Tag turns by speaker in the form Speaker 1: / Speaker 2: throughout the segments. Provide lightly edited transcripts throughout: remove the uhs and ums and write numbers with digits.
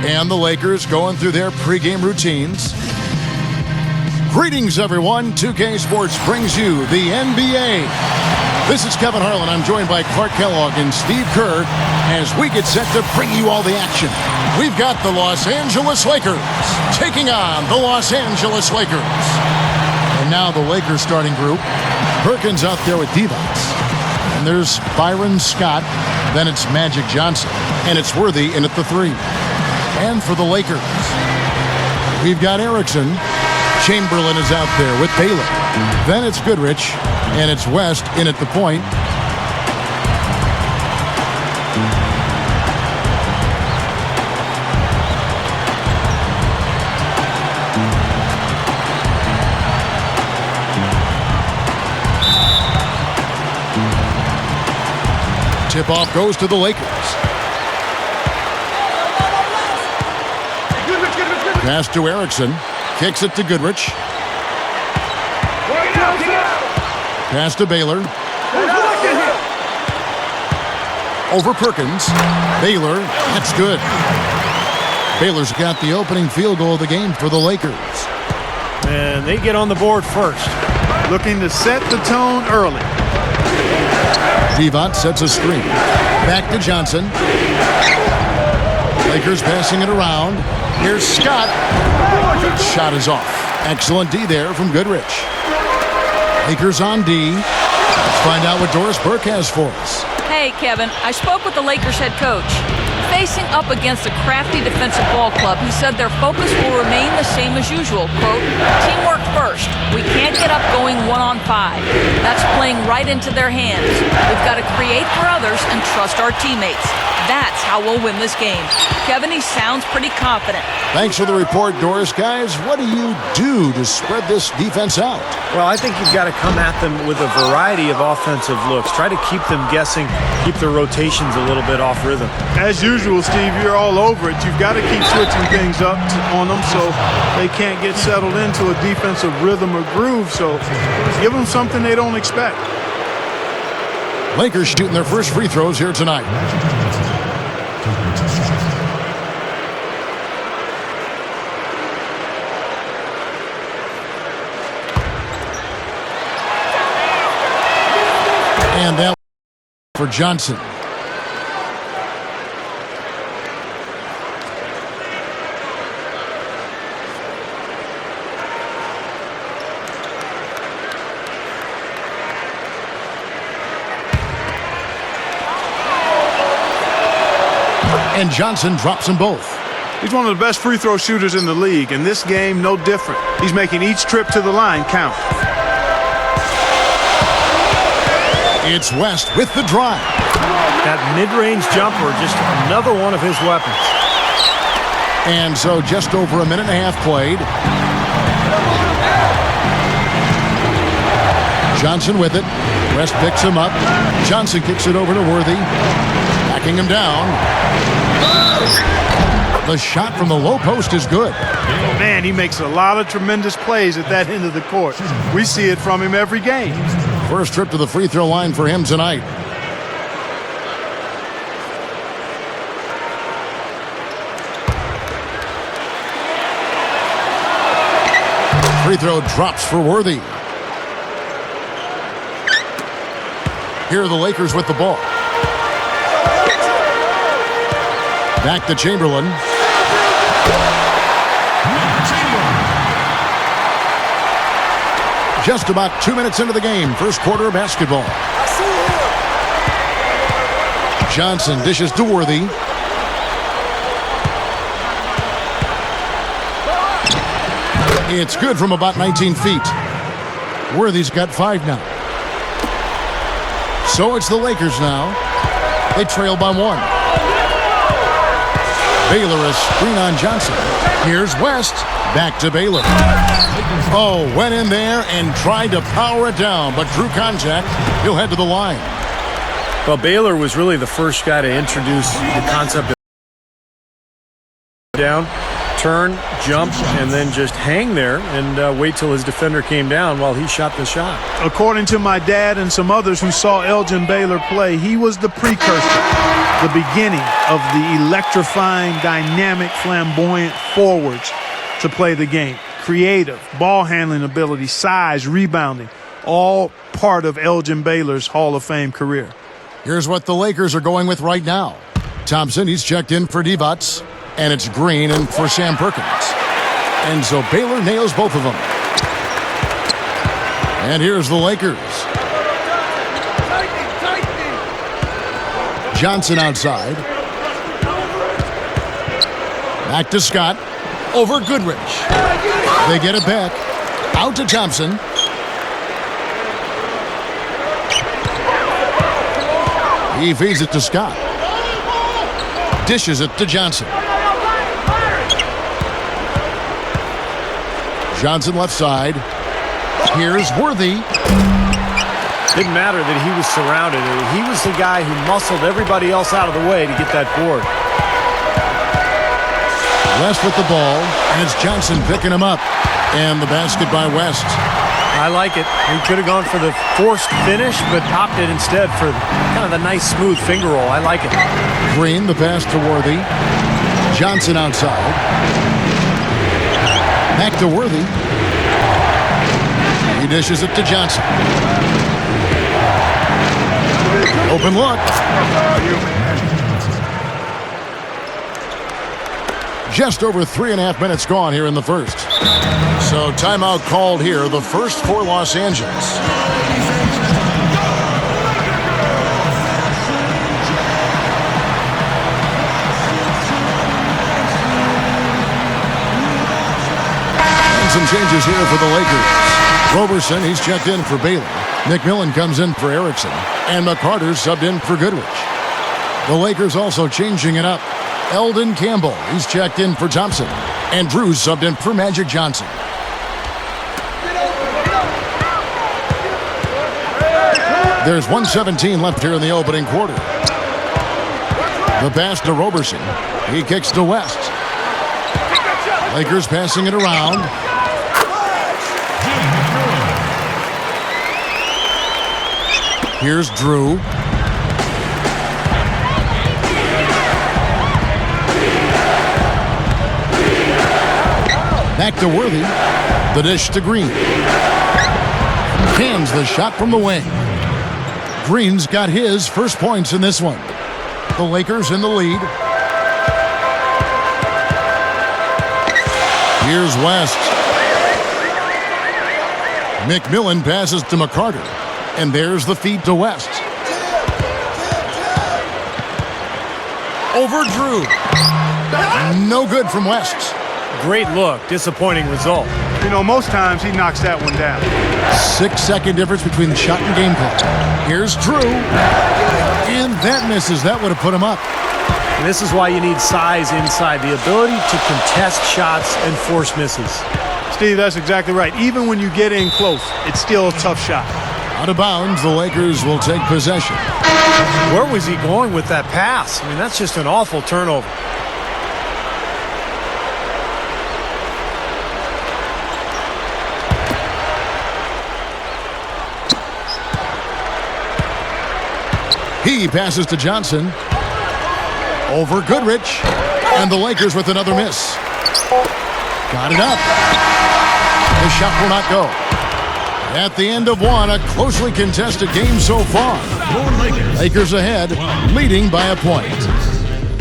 Speaker 1: And the Lakers going through their pregame routines. Greetings, everyone. 2K Sports brings you the NBA. This is Kevin Harlan. I'm joined by Clark Kellogg and Steve Kerr as we get set to bring you all the action. We've got the Los Angeles Lakers taking on the Los Angeles Lakers. And now the Lakers starting group. Perkins out there with Divac. And there's Byron Scott. Then it's Magic Johnson. And it's Worthy in at the 3. And for the Lakers, we've got Erickson. Chamberlain is out there with Baylor. Then it's Goodrich. And it's West in at the point. Tip-off goes to the Lakers. Pass to Erickson. Kicks it to Goodrich. Pass to Baylor. Over Perkins. Baylor. That's good. Baylor's got the opening field goal of the game for the Lakers.
Speaker 2: And they get on the board first.
Speaker 3: Looking to set the tone early.
Speaker 1: Divac sets a screen. Back to Johnson. Lakers passing it around. Here's Scott. Shot is off. Excellent D there from Goodrich. Lakers on D. Let's find out what Doris Burke has for us.
Speaker 4: Hey, Kevin. I spoke with the Lakers head coach. Facing up against a crafty defensive ball club, he said their focus will remain the same as usual. Quote, teamwork first. We can't get up going 1-on-5. That's playing right into their hands. We've got to create for others and trust our teammates. That's how we'll win this game. Kevin, he sounds pretty confident.
Speaker 1: Thanks for the report, Doris. Guys, what do you do to spread this defense out?
Speaker 2: Well, I think you've got to come at them with a variety of offensive looks. Try to keep them guessing, keep their rotations a little bit off rhythm.
Speaker 3: As usual, Steve, you're all over it. You've got to keep switching things up on them so they can't get settled into a defensive rhythm or groove. So give them something they don't expect.
Speaker 1: Lakers shooting their first free throws here tonight. And that for Johnson. And Johnson drops them both.
Speaker 3: He's one of the best free throw shooters in the league, and this game, no different. He's making each trip to the line count.
Speaker 1: It's West with the drive.
Speaker 2: That mid-range jumper, just another one of his weapons.
Speaker 1: And so just over a minute and a half played. Johnson with it. West picks him up. Johnson kicks it over to Worthy. Backing him down. The shot from the low post is good.
Speaker 3: Man, he makes a lot of tremendous plays at that end of the court. We see it from him every game.
Speaker 1: First trip to the free throw line for him tonight. Free throw drops for Worthy. Here are the Lakers with the ball. Back to Chamberlain. Just about 2 minutes into the game. First quarter of basketball. Johnson dishes to Worthy. It's good from about 19 feet. Worthy's got 5 now. So it's the Lakers now. They trail by 1. Baylor a screen on Johnson. Here's West. Back to Baylor. Oh, went in there and tried to power it down, but drew contact. He'll head to the line.
Speaker 2: Well, Baylor was really the first guy to introduce the concept of down. turn, jump, and then just hang there and wait till his defender came down while he shot the shot.
Speaker 3: According to my dad and some others who saw Elgin Baylor play, he was the precursor, the beginning of the electrifying, dynamic, flamboyant forwards to play the game. Creative, ball handling ability, size, rebounding, all part of Elgin Baylor's Hall of Fame career.
Speaker 1: Here's what the Lakers are going with right now. Thompson, he's checked in for Divac, and it's Green and for Sam Perkins. And so Baylor nails both of them. And here's the Lakers. Johnson outside. Back to Scott. Over Goodrich. They get it back. Out to Thompson. He feeds it to Scott. Dishes it to Johnson. Johnson left side. Here's Worthy.
Speaker 2: Didn't matter that he was surrounded. He was the guy who muscled everybody else out of the way to get that board.
Speaker 1: West with the ball, and it's Johnson picking him up. And the basket by West.
Speaker 2: I like it. He could have gone for the forced finish, but opted instead for kind of the nice smooth finger roll. I like it.
Speaker 1: Green, the pass to Worthy. Johnson outside. Back to Worthy. He dishes it to Johnson. Open look. Just over 3.5 minutes gone here in the first. So timeout called here, the first for Los Angeles. And some changes here for the Lakers. Roberson, he's checked in for Baylor. McMillan comes in for Erickson. And McCarter's subbed in for Goodrich. The Lakers also changing it up. Eldon Campbell, he's checked in for Thompson. And Drew's subbed in for Magic Johnson. There's 1:17 left here in the opening quarter. The pass to Roberson. He kicks to West. Lakers passing it around. Here's Drew. Back to Worthy. The dish to Green. Hands the shot from the wing. Green's got his first points in this one. The Lakers in the lead. Here's West. McMillan passes to McCarter. And there's the feed to West. Over Drew. No good from West.
Speaker 2: Great look. Disappointing result.
Speaker 3: You know, most times he knocks that one down.
Speaker 1: 6-second difference between the shot and game clock. Here's Drew. And that misses. That would have put him up.
Speaker 2: And this is why you need size inside. The ability to contest shots and force misses.
Speaker 3: Steve, that's exactly right. Even when you get in close, it's still a tough shot.
Speaker 1: Out of bounds, the Lakers will take possession.
Speaker 2: Where was he going with that pass? I mean, that's just an awful turnover.
Speaker 1: He passes to Johnson. Over Goodrich. And the Lakers with another miss. Got it up. The shot will not go. At the end of one, a closely contested game so far. Lakers ahead, leading by a point.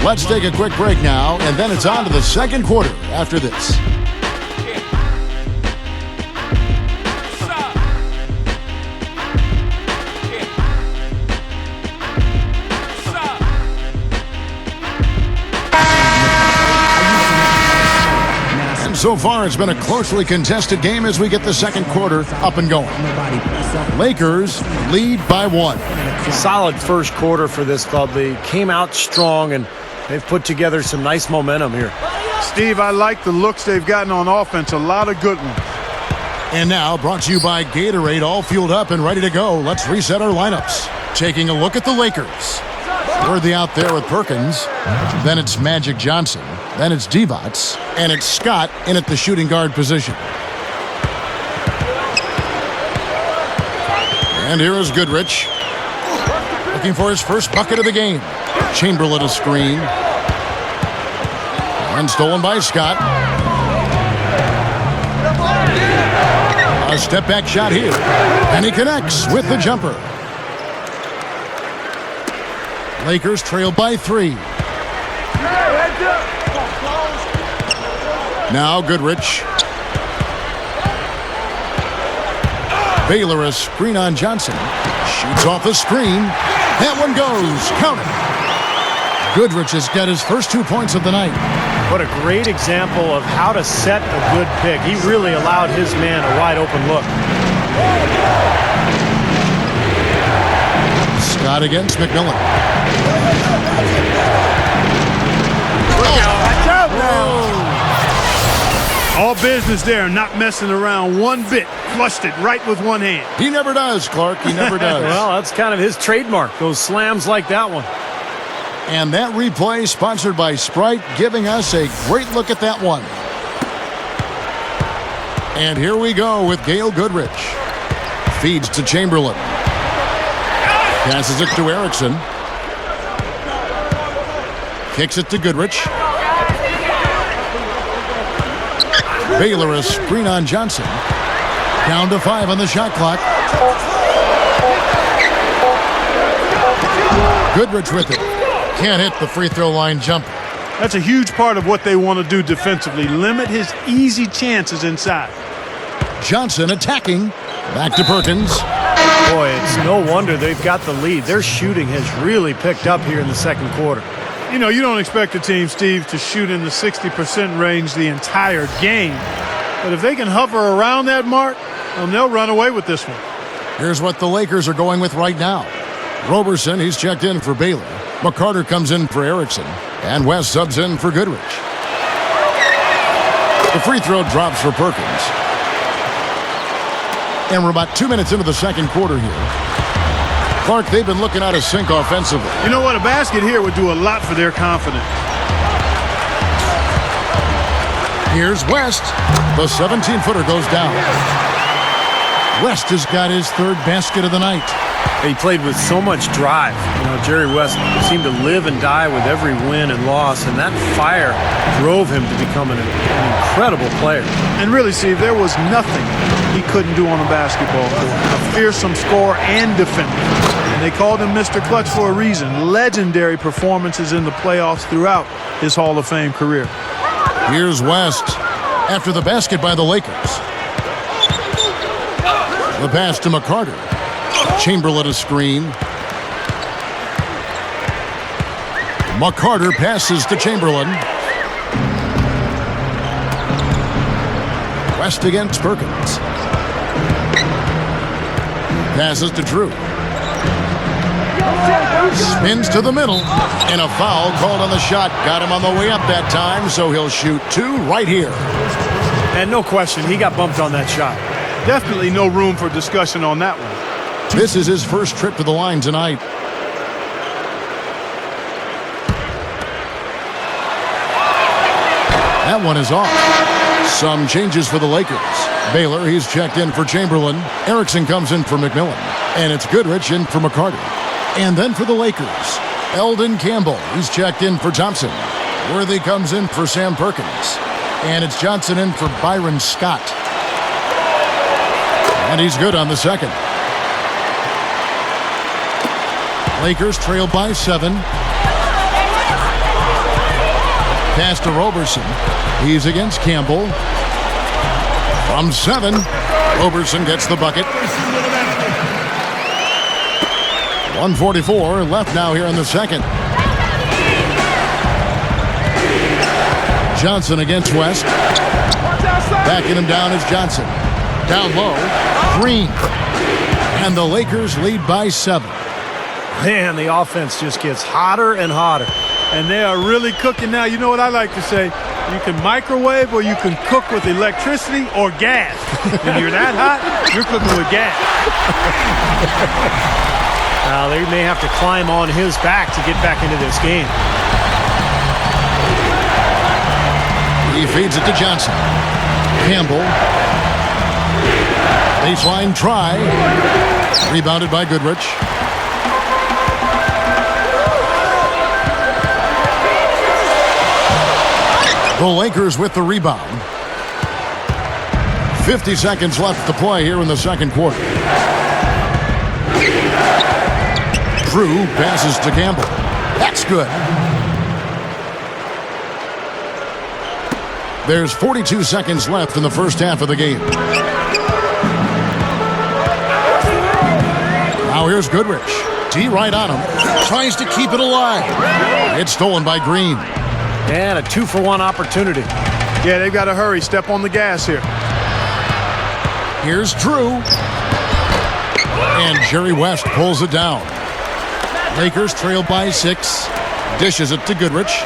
Speaker 1: Let's take a quick break now, and then it's on to the second quarter after this. So far, it's been a closely contested game as we get the second quarter up and going. Lakers lead by 1.
Speaker 2: Solid first quarter for this club. They came out strong, and they've put together some nice momentum here.
Speaker 3: Steve, I like the looks they've gotten on offense. A lot of good ones.
Speaker 1: And now, brought to you by Gatorade, all fueled up and ready to go. Let's reset our lineups. Taking a look at the Lakers. Worthy out there with Perkins. Then it's Magic Johnson. Then it's Divac. And it's Scott in at the shooting guard position. And here is Goodrich. Looking for his first bucket of the game. Chamberlain a screen. And stolen by Scott. A step back shot here. And he connects with the jumper. Lakers trail by 3. Now Goodrich. Baylor a screen on Johnson. Shoots off the screen. That one goes. Count it. Goodrich has got his first 2 points of the night.
Speaker 2: What a great example of how to set a good pick. He really allowed his man a wide open look.
Speaker 1: Scott against McMillan.
Speaker 3: All business there, not messing around one bit. Flushed it right with one hand.
Speaker 1: He never does, Clark. He never does.
Speaker 2: Well, that's kind of his trademark, those slams like that one.
Speaker 1: And that replay sponsored by Sprite, giving us a great look at that one. And here we go with Gail Goodrich. Feeds to Chamberlain. Passes it to Erickson. Kicks it to Goodrich. Baylor a screen on Johnson. Down to 5 on the shot clock. Goodrich with it. Can't hit the free throw line jumper.
Speaker 3: That's a huge part of what they want to do defensively. Limit his easy chances inside.
Speaker 1: Johnson attacking. Back to Perkins.
Speaker 2: Boy, it's no wonder they've got the lead. Their shooting has really picked up here in the second quarter.
Speaker 3: You know, you don't expect a team, Steve, to shoot in the 60% range the entire game. But if they can hover around that mark, they'll run away with this one.
Speaker 1: Here's what the Lakers are going with right now. Roberson, he's checked in for Baylor. McCarter comes in for Erickson. And West subs in for Goodrich. The free throw drops for Perkins. And we're about 2 minutes into the second quarter here. Clark, they've been looking out of sync offensively.
Speaker 3: You know what? A basket here would do a lot for their confidence.
Speaker 1: Here's West. The 17-footer goes down. West has got his third basket of the night.
Speaker 2: He played with so much drive. You know, Jerry West seemed to live and die with every win and loss, and that fire drove him to become an incredible player.
Speaker 3: And really, Steve, there was nothing he couldn't do on a basketball court. A fearsome scorer and defender. And they called him Mr. Clutch for a reason. Legendary performances in the playoffs throughout his Hall of Fame career.
Speaker 1: Here's West after the basket by the Lakers. The pass to McCarter. Chamberlain a screen. McCarter passes to Chamberlain. West against Perkins. Passes to Drew. Spins to the middle. And a foul called on the shot. Got him on the way up that time, so he'll shoot 2 right here.
Speaker 2: And no question, he got bumped on that shot.
Speaker 3: Definitely no room for discussion on that one.
Speaker 1: This is his first trip to the line tonight. That one is off. Some changes for the Lakers. Baylor, he's checked in for Chamberlain. Erickson comes in for McMillan. And it's Goodrich in for McCarter. And then for the Lakers, Eldon Campbell, he's checked in for Thompson. Worthy comes in for Sam Perkins. And it's Johnson in for Byron Scott. And he's good on the second. Lakers trail by 7. Pass to Roberson. He's against Campbell. From 7, Roberson gets the bucket. 1:44 left now here in the second. Johnson against West. Backing him down is Johnson. Down low, Green. And the Lakers lead by 7.
Speaker 2: Man, the offense just gets hotter and hotter.
Speaker 3: And they are really cooking now. You know what I like to say? You can microwave or you can cook with electricity or gas. When you're that hot, you're cooking with gas.
Speaker 2: Now they may have to climb on his back to get back into this game.
Speaker 1: He feeds it to Johnson. Campbell. Baseline try. Rebounded by Goodrich. The Lakers with the rebound. 50 seconds left to play here in the second quarter. Drew passes to Campbell. That's good. There's 42 seconds left in the first half of the game. Now here's Goodrich. D right on him. Tries to keep it alive. It's stolen by Green.
Speaker 2: And a 2-for-1 opportunity.
Speaker 3: Yeah, they've got to hurry. Step on the gas here.
Speaker 1: Here's Drew. And Jerry West pulls it down. Lakers trail by 6. Dishes it to Goodrich.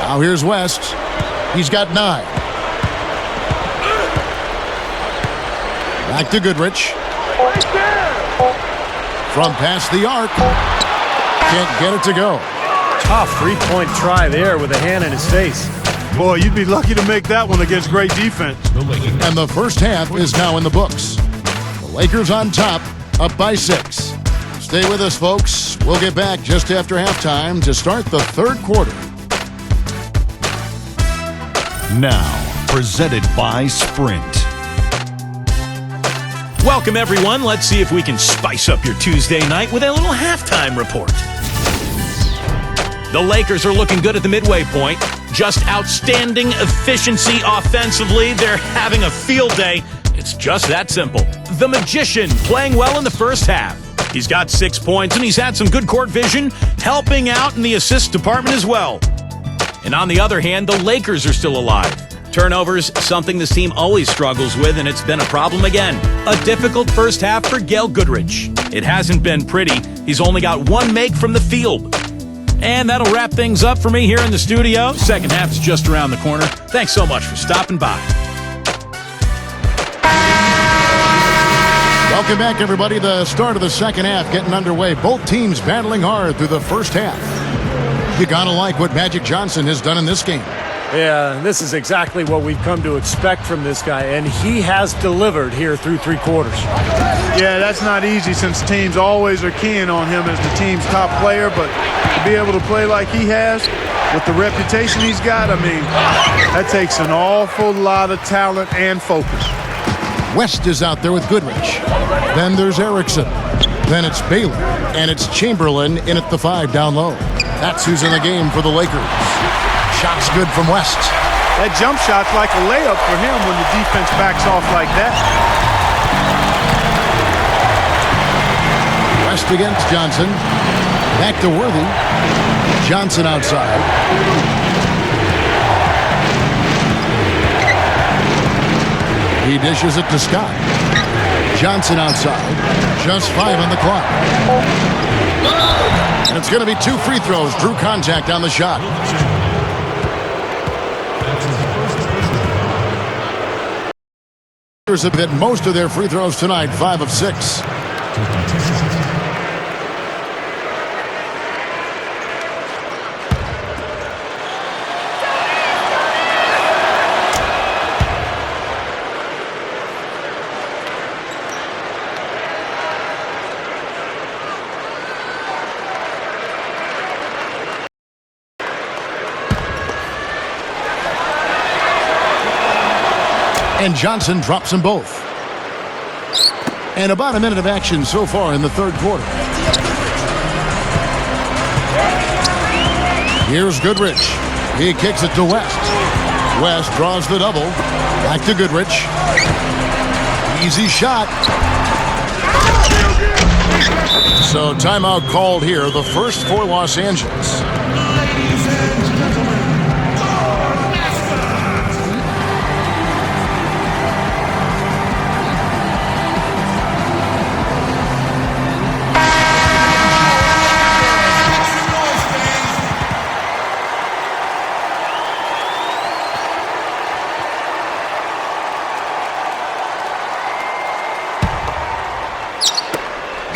Speaker 1: Now here's West. He's got 9. Back to Goodrich. From past the arc. Can't get it to go.
Speaker 2: Tough 3-point try there with a hand in his face.
Speaker 3: Boy, you'd be lucky to make that one against great defense.
Speaker 1: And the first half is now in the books. The Lakers on top, up by 6. Stay with us, folks. We'll get back just after halftime to start the third quarter.
Speaker 5: Now, presented by Sprint.
Speaker 6: Welcome, everyone. Let's see if we can spice up your Tuesday night with a little halftime report. The Lakers are looking good at the midway point. Just outstanding efficiency offensively. They're having a field day. It's just that simple. The Magician playing well in the first half. He's got 6 points, and he's had some good court vision, helping out in the assist department as well. And on the other hand, the Lakers are still alive. Turnovers, something this team always struggles with, and it's been a problem again. A difficult first half for Gail Goodrich. It hasn't been pretty. He's only got 1 make from the field. And that'll wrap things up for me here in the studio. Second half is just around the corner. Thanks so much for stopping by.
Speaker 1: Welcome back, everybody. The start of the second half getting underway. Both teams battling hard through the first half. You gotta like what Magic Johnson has done in this game.
Speaker 2: Yeah, this is exactly what we've come to expect from this guy, and he has delivered here through 3 quarters.
Speaker 3: Yeah, that's not easy since teams always are keying on him as the team's top player, but to be able to play like he has with the reputation he's got, I mean, that takes an awful lot of talent and focus.
Speaker 1: West is out there with Goodrich. Then there's Erickson. Then it's Baylor. And it's Chamberlain in at the 5 down low. That's who's in the game for the Lakers. Shot's good from West.
Speaker 3: That jump shot's like a layup for him when the defense backs off like that.
Speaker 1: West against Johnson. Back to Worthy. Johnson outside. He dishes it to Scott. Johnson outside. Just 5 on the clock. And it's going to be 2 free throws. Drew contact on the shot. Have hit most of their free throws tonight, 5 of 6. And Johnson drops them both. And about a minute of action so far in the third quarter. Here's Goodrich. He kicks it to West. West draws the double. Back to Goodrich. Easy shot. So timeout called here, the first for Los Angeles.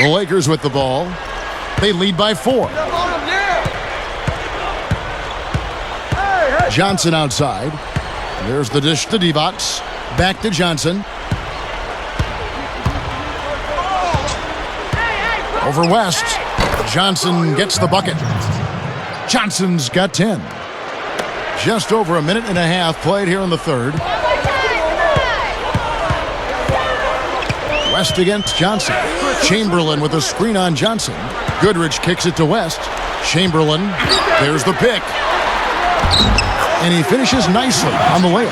Speaker 1: The Lakers with the ball. They lead by 4. Johnson outside. There's the dish to Divac. Back to Johnson. Over West. Johnson gets the bucket. Johnson's got 10. Just over a minute and a half played here in the third. West against Johnson. Chamberlain with a screen on Johnson. Goodrich kicks it to West. Chamberlain, there's the pick. And he finishes nicely on the layup.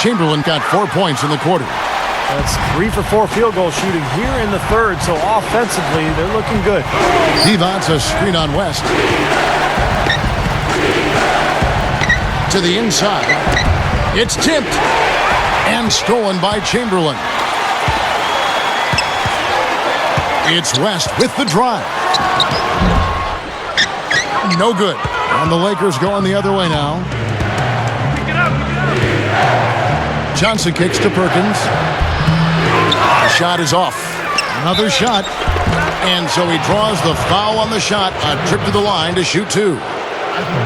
Speaker 1: Chamberlain got 4 points in the quarter.
Speaker 2: That's 3 for 4 field goal shooting here in the third, so offensively, they're looking good.
Speaker 1: Divac a screen on West. To the inside. It's tipped and stolen by Chamberlain. It's West with the drive. No good. And the Lakers going the other way now. Johnson kicks to Perkins. Shot is off. Another shot. And so he draws the foul on the shot. A trip to the line to shoot 2.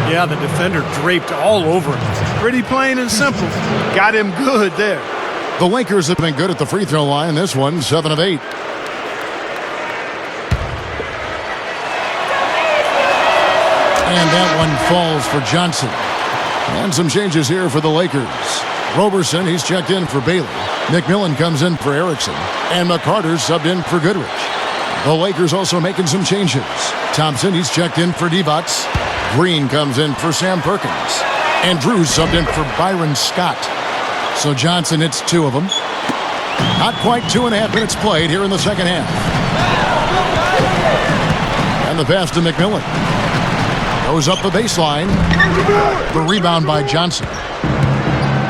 Speaker 2: Yeah, the defender draped all over him.
Speaker 3: Pretty plain and simple. Got him good there.
Speaker 1: The Lakers have been good at the free throw line. This one, 7 of 8. And that one falls for Johnson. And some changes here for the Lakers. Roberson, he's checked in for Bailey. McMillan comes in for Erickson. And McCarter's subbed in for Goodrich. The Lakers also making some changes. Thompson, he's checked in for Divac. Green comes in for Sam Perkins. And Drew's subbed in for Byron Scott. So Johnson hits 2 of them. Not quite 2.5 minutes played here in the second half. And the pass to McMillan. Goes up the baseline. The rebound by Johnson.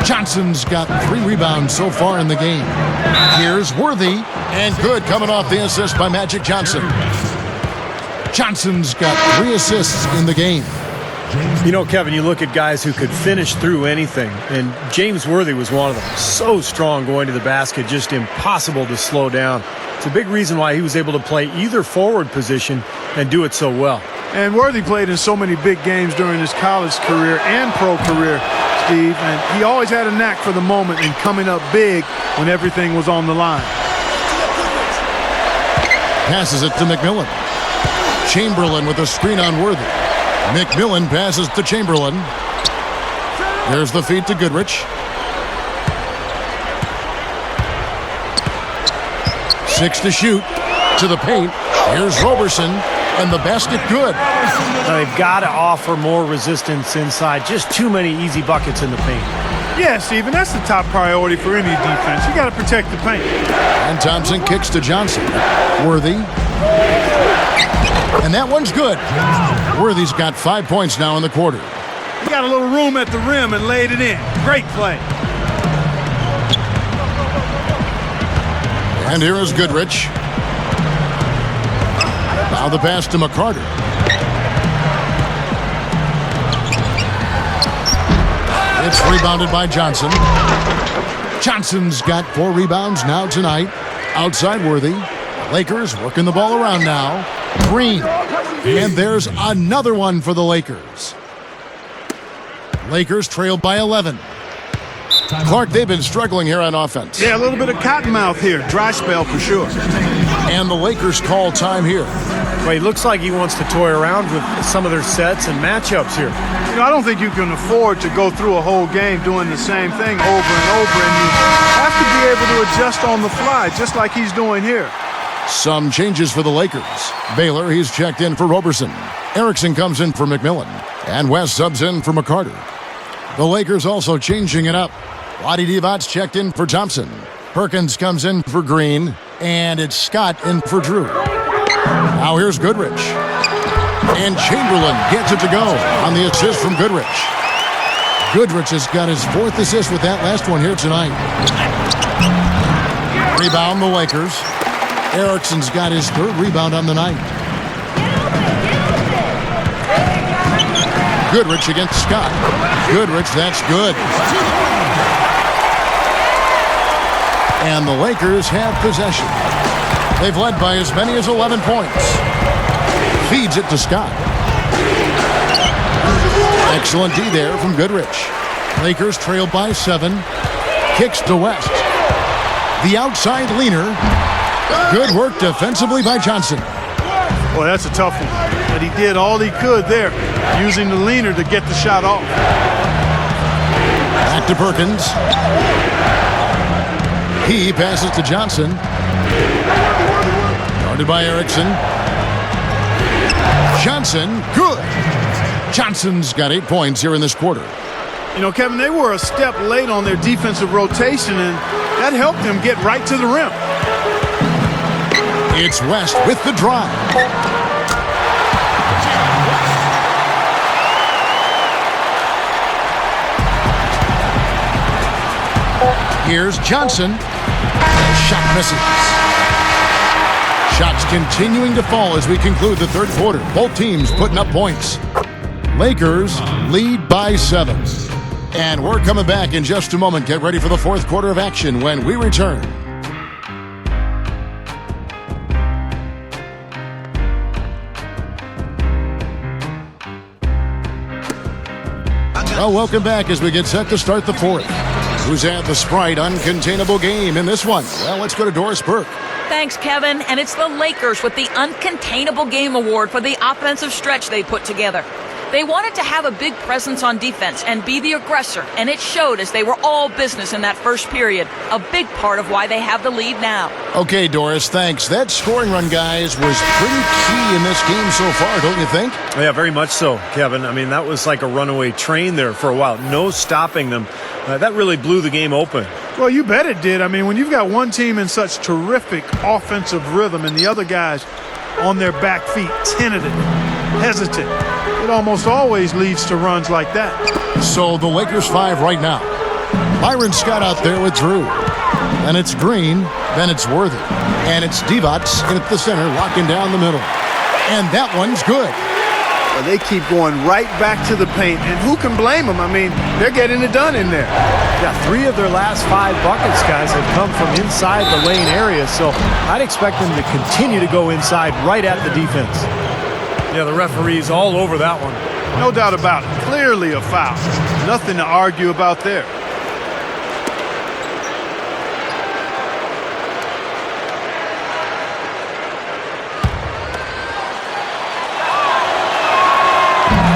Speaker 1: Johnson's got 3 rebounds so far in the game. Here's Worthy. And good coming off the assist by Magic Johnson. Johnson's got 3 assists in the game.
Speaker 2: You know, Kevin, you look at guys who could finish through anything, and James Worthy was one of them. So strong going to the basket, just impossible to slow down. It's a big reason why he was able to play either forward position and do it so well.
Speaker 3: And Worthy played in so many big games during his college career and pro career, Steve, and he always had a knack for the moment and coming up big when everything was on the line.
Speaker 1: Passes it to McMillan. Chamberlain with a screen on Worthy. McMillan passes to Chamberlain. There's the feed to Goodrich. 6 to shoot. To the paint. Here's Roberson. And the basket good.
Speaker 2: Now they've got to offer more resistance inside. Just too many easy buckets in the paint.
Speaker 3: Yeah, Stephen, that's the top priority for any defense. You got to protect the paint.
Speaker 1: And Thompson kicks to Johnson. Worthy. And that one's good. Worthy's got 5 points now in the quarter.
Speaker 3: He got a little room at the rim and laid it in. Great play.
Speaker 1: And here is Goodrich. Now the pass to McCarter. It's rebounded by Johnson. Johnson's got 4 rebounds now tonight. Outside Worthy. Lakers working the ball around now. Green. And there's another one for the Lakers. Lakers trailed by 11. Clark, they've been struggling here on offense.
Speaker 3: Yeah, a little bit of cottonmouth here. Dry spell for sure.
Speaker 1: And the Lakers call time here.
Speaker 2: Well, he looks like he wants to toy around with some of their sets and matchups here.
Speaker 3: You know, I don't think you can afford to go through a whole game doing the same thing over and over, and you have to be able to adjust on the fly, just like he's doing here.
Speaker 1: Some changes for the Lakers. Baylor, he's checked in for Roberson. Erickson comes in for McMillan. And West subs in for McCarter. The Lakers also changing it up. Vlade Divac checked in for Thompson. Perkins comes in for Green. And it's Scott in for Drew. Now here's Goodrich. And Chamberlain gets it to go on the assist from Goodrich. Goodrich has got his 4th assist with that last one here tonight. Rebound the Lakers. Erickson's got his 3rd rebound on the night. Goodrich against Scott. Goodrich, that's good. And the Lakers have possession. They've led by as many as 11 points. Feeds it to Scott. Excellent D there from Goodrich. Lakers trail by 7. Kicks to West. The outside leaner. Good work defensively by Johnson.
Speaker 3: Boy, that's a tough one. But he did all he could there, using the leaner to get the shot off.
Speaker 1: Back to Perkins. He passes to Johnson. Guarded by Erickson. Johnson, good. Johnson's got 8 points here in this quarter.
Speaker 3: You know, Kevin, they were a step late on their defensive rotation, and that helped them get right to the rim.
Speaker 1: It's West with the drive. Here's Johnson. Shot misses. Shots continuing to fall as we conclude the third quarter. Both teams putting up points. Lakers lead by 7. And we're coming back in just a moment. Get ready for the fourth quarter of action when we return. Well, welcome back as we get set to start the fourth. Who's had the Sprite uncontainable game in this one? Well, let's go to Doris Burke.
Speaker 4: Thanks, Kevin. And it's the Lakers with the Uncontainable Game Award for the offensive stretch they put together. They wanted to have a big presence on defense and be the aggressor, and it showed as they were all business in that first period. A big part of why they have the lead now.
Speaker 1: Okay, Doris, thanks. That scoring run, guys, was pretty key in this game so far, don't you think?
Speaker 2: Yeah, very much so, Kevin. I mean, that was like a runaway train there for a while. No stopping them. That really blew the game open.
Speaker 3: Well, you bet it did. I mean, when you've got one team in such terrific offensive rhythm and the other guys on their back feet, tentative, hesitant, it almost always leads to runs like that.
Speaker 1: So the Lakers 5 right now. Byron Scott out there with Drew. Then it's Green. Then it's Worthy. And it's Divac in at the center, locking down the middle. And that one's good.
Speaker 3: Well, they keep going right back to the paint, and who can blame them? I mean, they're getting it done in there.
Speaker 2: Yeah, 3 of their last 5 buckets, guys, have come from inside the lane area, so I'd expect them to continue to go inside right at the defense. Yeah, the referee's all over that one.
Speaker 3: No doubt about it. Clearly a foul. Nothing to argue about there.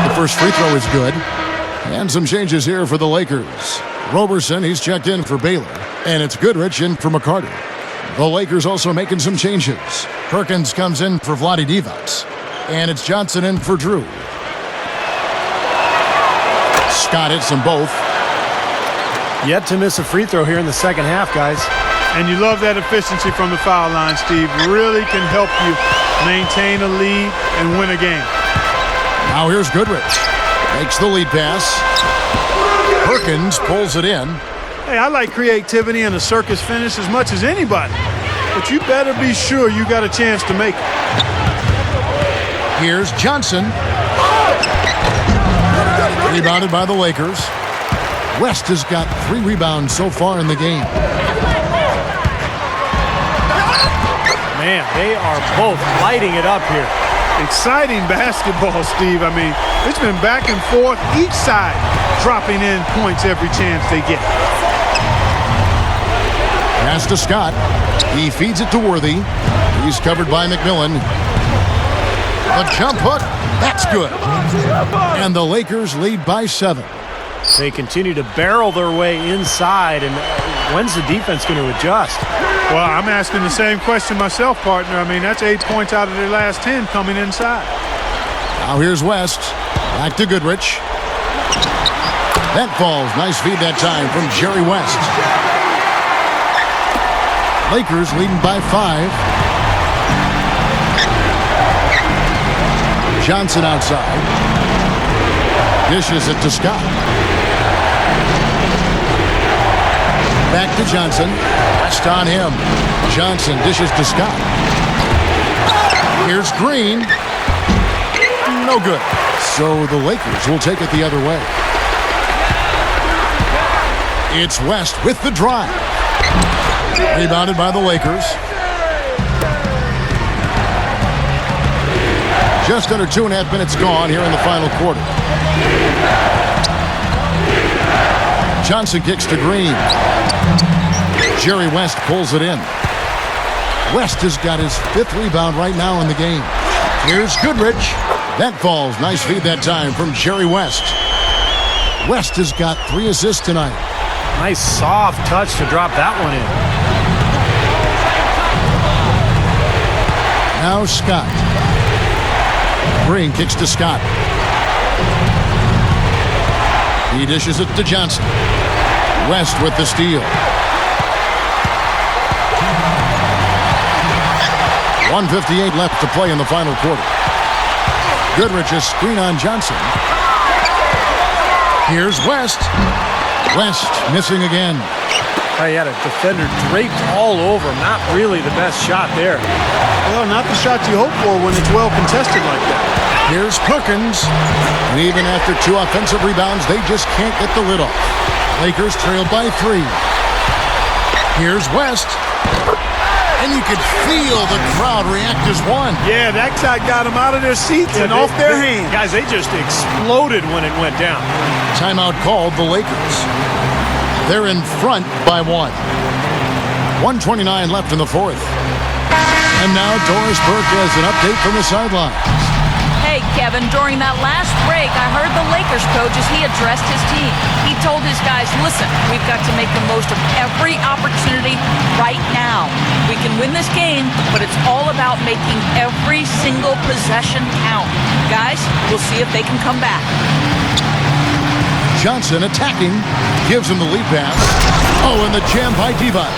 Speaker 1: The first free throw is good. And some changes here for the Lakers. Roberson, he's checked in for Baylor. And it's Goodrich in for McCarter. The Lakers also making some changes. Perkins comes in for Vlade Divac. And it's Johnson in for Drew. Scott hits them both.
Speaker 2: Yet to miss a free throw here in the second half, guys.
Speaker 3: And you love that efficiency from the foul line, Steve. Really can help you maintain a lead and win a game.
Speaker 1: Now here's Goodrich. Makes the lead pass. Perkins pulls it in.
Speaker 3: Hey, I like creativity and a circus finish as much as anybody. But you better be sure you got a chance to make it.
Speaker 1: Here's Johnson. Rebounded by the Lakers. West has got 3 rebounds so far in the game.
Speaker 2: Man, they are both lighting it up here.
Speaker 3: Exciting basketball, Steve. I mean, it's been back and forth, each side dropping in points every chance they get.
Speaker 1: Pass to Scott. He feeds it to Worthy. He's covered by McMillan. A jump hook. That's good. And the Lakers lead by 7.
Speaker 2: They continue to barrel their way inside, and when's the defense going to adjust?
Speaker 3: Well, I'm asking the same question myself, partner. I mean, that's 8 points out of their last 10 coming inside.
Speaker 1: Now here's West. Back to Goodrich. That falls. Nice feed that time from Jerry West. Lakers leading by 5. Johnson outside. Dishes it to Scott. Back to Johnson. West on him. Johnson dishes to Scott. Here's Green. No good. So the Lakers will take it the other way. It's West with the drive. Rebounded by the Lakers. Just under 2.5 minutes gone here in the final quarter. Johnson kicks to Green. Jerry West pulls it in. West has got his 5th rebound right now in the game. Here's Goodrich. That falls. Nice feed that time from Jerry West. West has got 3 assists tonight.
Speaker 2: Nice soft touch to drop that one in.
Speaker 1: Now Scott. Green kicks to Scott. He dishes it to Johnson. West with the steal. 1:58 left to play in the final quarter. Goodrich a screen on Johnson. Here's West. West missing again.
Speaker 2: He had a defender draped all over him. Not really the best shot there.
Speaker 3: Well, not the shot you hope for when it's well contested like that.
Speaker 1: Here's Perkins. And even after 2 offensive rebounds, they just can't get the lid off. Lakers trail by 3. Here's West. And you could feel the crowd react as one.
Speaker 3: Yeah, that shot got them out of their seats and off their hands.
Speaker 2: Guys, they just exploded when it went down.
Speaker 1: Timeout called the Lakers. They're in front by 1. 1:29 left in the 4th. And now Doris Burke has an update from the sideline.
Speaker 4: Hey, Kevin, during that last break, I heard the Lakers coach as he addressed his team. He told his guys, listen, we've got to make the most of every opportunity right now. We can win this game, but it's all about making every single possession count. Guys, we'll see if they can come back.
Speaker 1: Johnson attacking, gives him the lead pass. Oh, and the jam by Divac.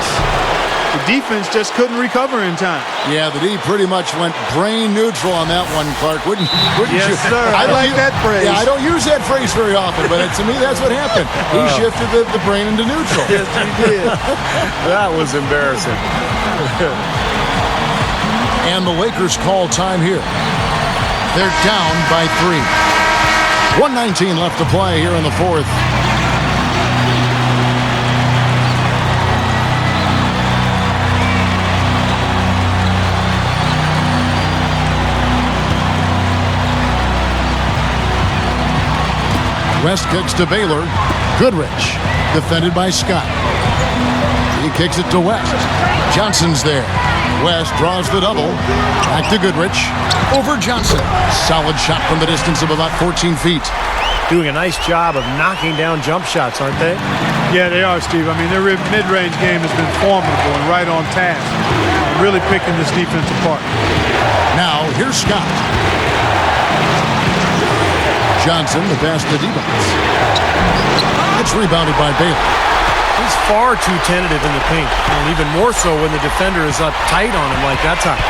Speaker 3: The defense just couldn't recover in time.
Speaker 1: Yeah, the D pretty much went brain neutral on that one, Clark. Wouldn't
Speaker 3: Yes,
Speaker 1: you?
Speaker 3: sir. I like that phrase.
Speaker 1: Yeah, I don't use that phrase very often, but to me, that's what happened. He shifted the brain into neutral.
Speaker 3: Yes, he did.
Speaker 2: That was embarrassing.
Speaker 1: And the Lakers call time here. They're down by 3. 1:19 left to play here in the 4th. West kicks to Baylor. Goodrich, defended by Scott. He kicks it to West. Johnson's there. West draws the double. Back to Goodrich. Over Johnson. Solid shot from the distance of about 14 feet.
Speaker 2: Doing a nice job of knocking down jump shots, aren't they?
Speaker 3: Yeah, they are, Steve. I mean, their mid-range game has been formidable and right on task. Really picking this defense apart.
Speaker 1: Now, here's Scott. Johnson, the pass to Divac. It's rebounded by Baylor.
Speaker 2: He's far too tentative in the paint, and even more so when the defender is up tight on him like that time.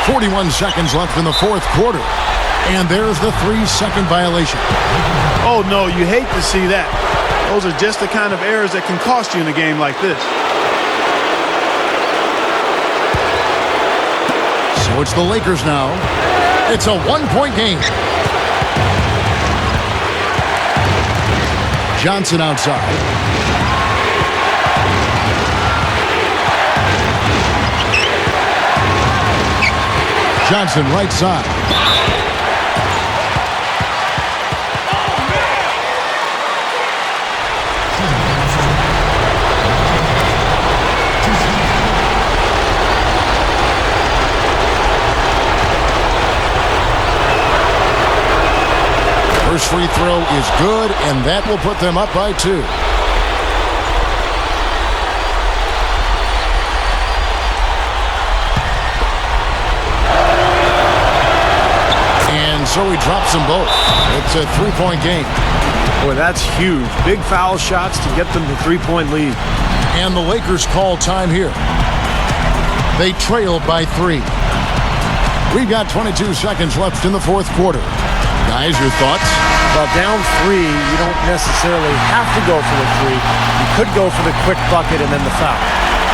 Speaker 1: 41 seconds left in the 4th quarter. And there's the 3-second violation.
Speaker 3: Oh, no, you hate to see that. Those are just the kind of errors that can cost you in a game like this.
Speaker 1: So it's the Lakers now. It's a 1-point game. Johnson outside. Johnson right side. First free throw is good, and that will put them up by 2. And so he drops them both. It's a 3-point game.
Speaker 2: Boy, that's huge. Big foul shots to get them the 3-point lead.
Speaker 1: And the Lakers call time here. They trail by 3. We've got 22 seconds left in the 4th quarter. Guys, your thoughts?
Speaker 2: Well, down 3, you don't necessarily have to go for the 3. You could go for the quick bucket and then the foul.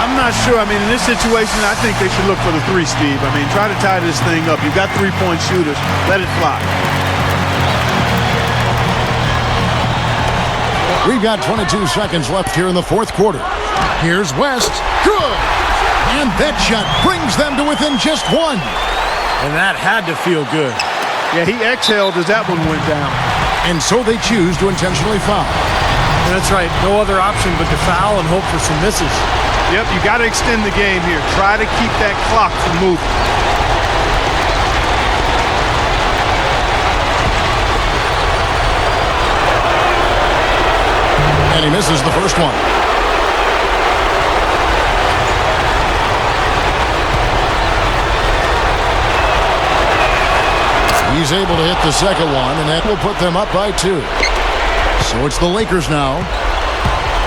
Speaker 3: I'm not sure. I mean, in this situation, I think they should look for the 3, Steve. I mean, try to tie this thing up. You've got 3-point shooters. Let it fly.
Speaker 1: We've got 22 seconds left here in the 4th quarter. Here's West. Good. And that shot brings them to within just one.
Speaker 2: And that had to feel good.
Speaker 3: Yeah, he exhaled as that one went down.
Speaker 1: And so they choose to intentionally foul.
Speaker 2: And that's right. No other option but to foul and hope for some misses.
Speaker 3: Yep, you got to extend the game here. Try to keep that clock from moving.
Speaker 1: And he misses the first one. He's able to hit the second one, and that will put them up by 2. So it's the Lakers now.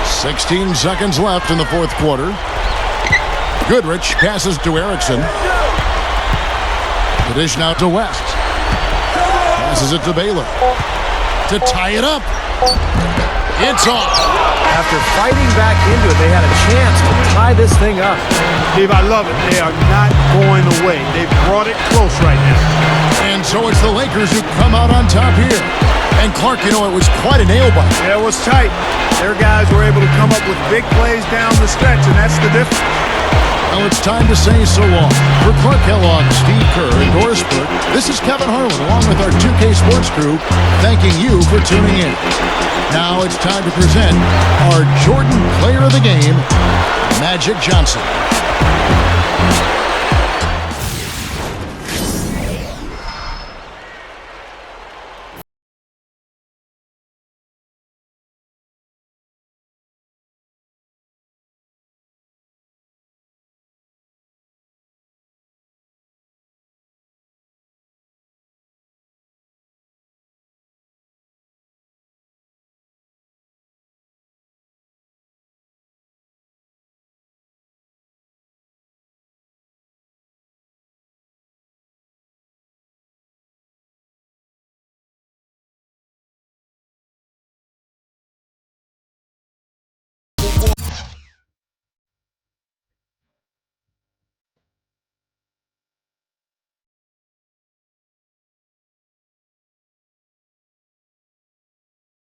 Speaker 1: 16 seconds left in the fourth quarter. Goodrich passes to Erickson. The dish now to West. Passes it to Baylor. To tie it up. It's off.
Speaker 2: After fighting back into it, they had a chance to tie this thing up.
Speaker 3: Steve, I love it. They are not going away. They've brought it close right now.
Speaker 1: And so it's the Lakers who come out on top here. And Clark, you know, it was quite a nail-biter.
Speaker 3: Yeah, it was tight. Their guys were able to come up with big plays down the stretch, and that's the difference.
Speaker 1: Well, it's time to say so long. For Clark Kellogg, Steve Kerr, and Doris Burke, this is Kevin Harlan, along with our 2K Sports crew, thanking you for tuning in. Now it's time to present our Jordan Player of the Game, Magic Johnson.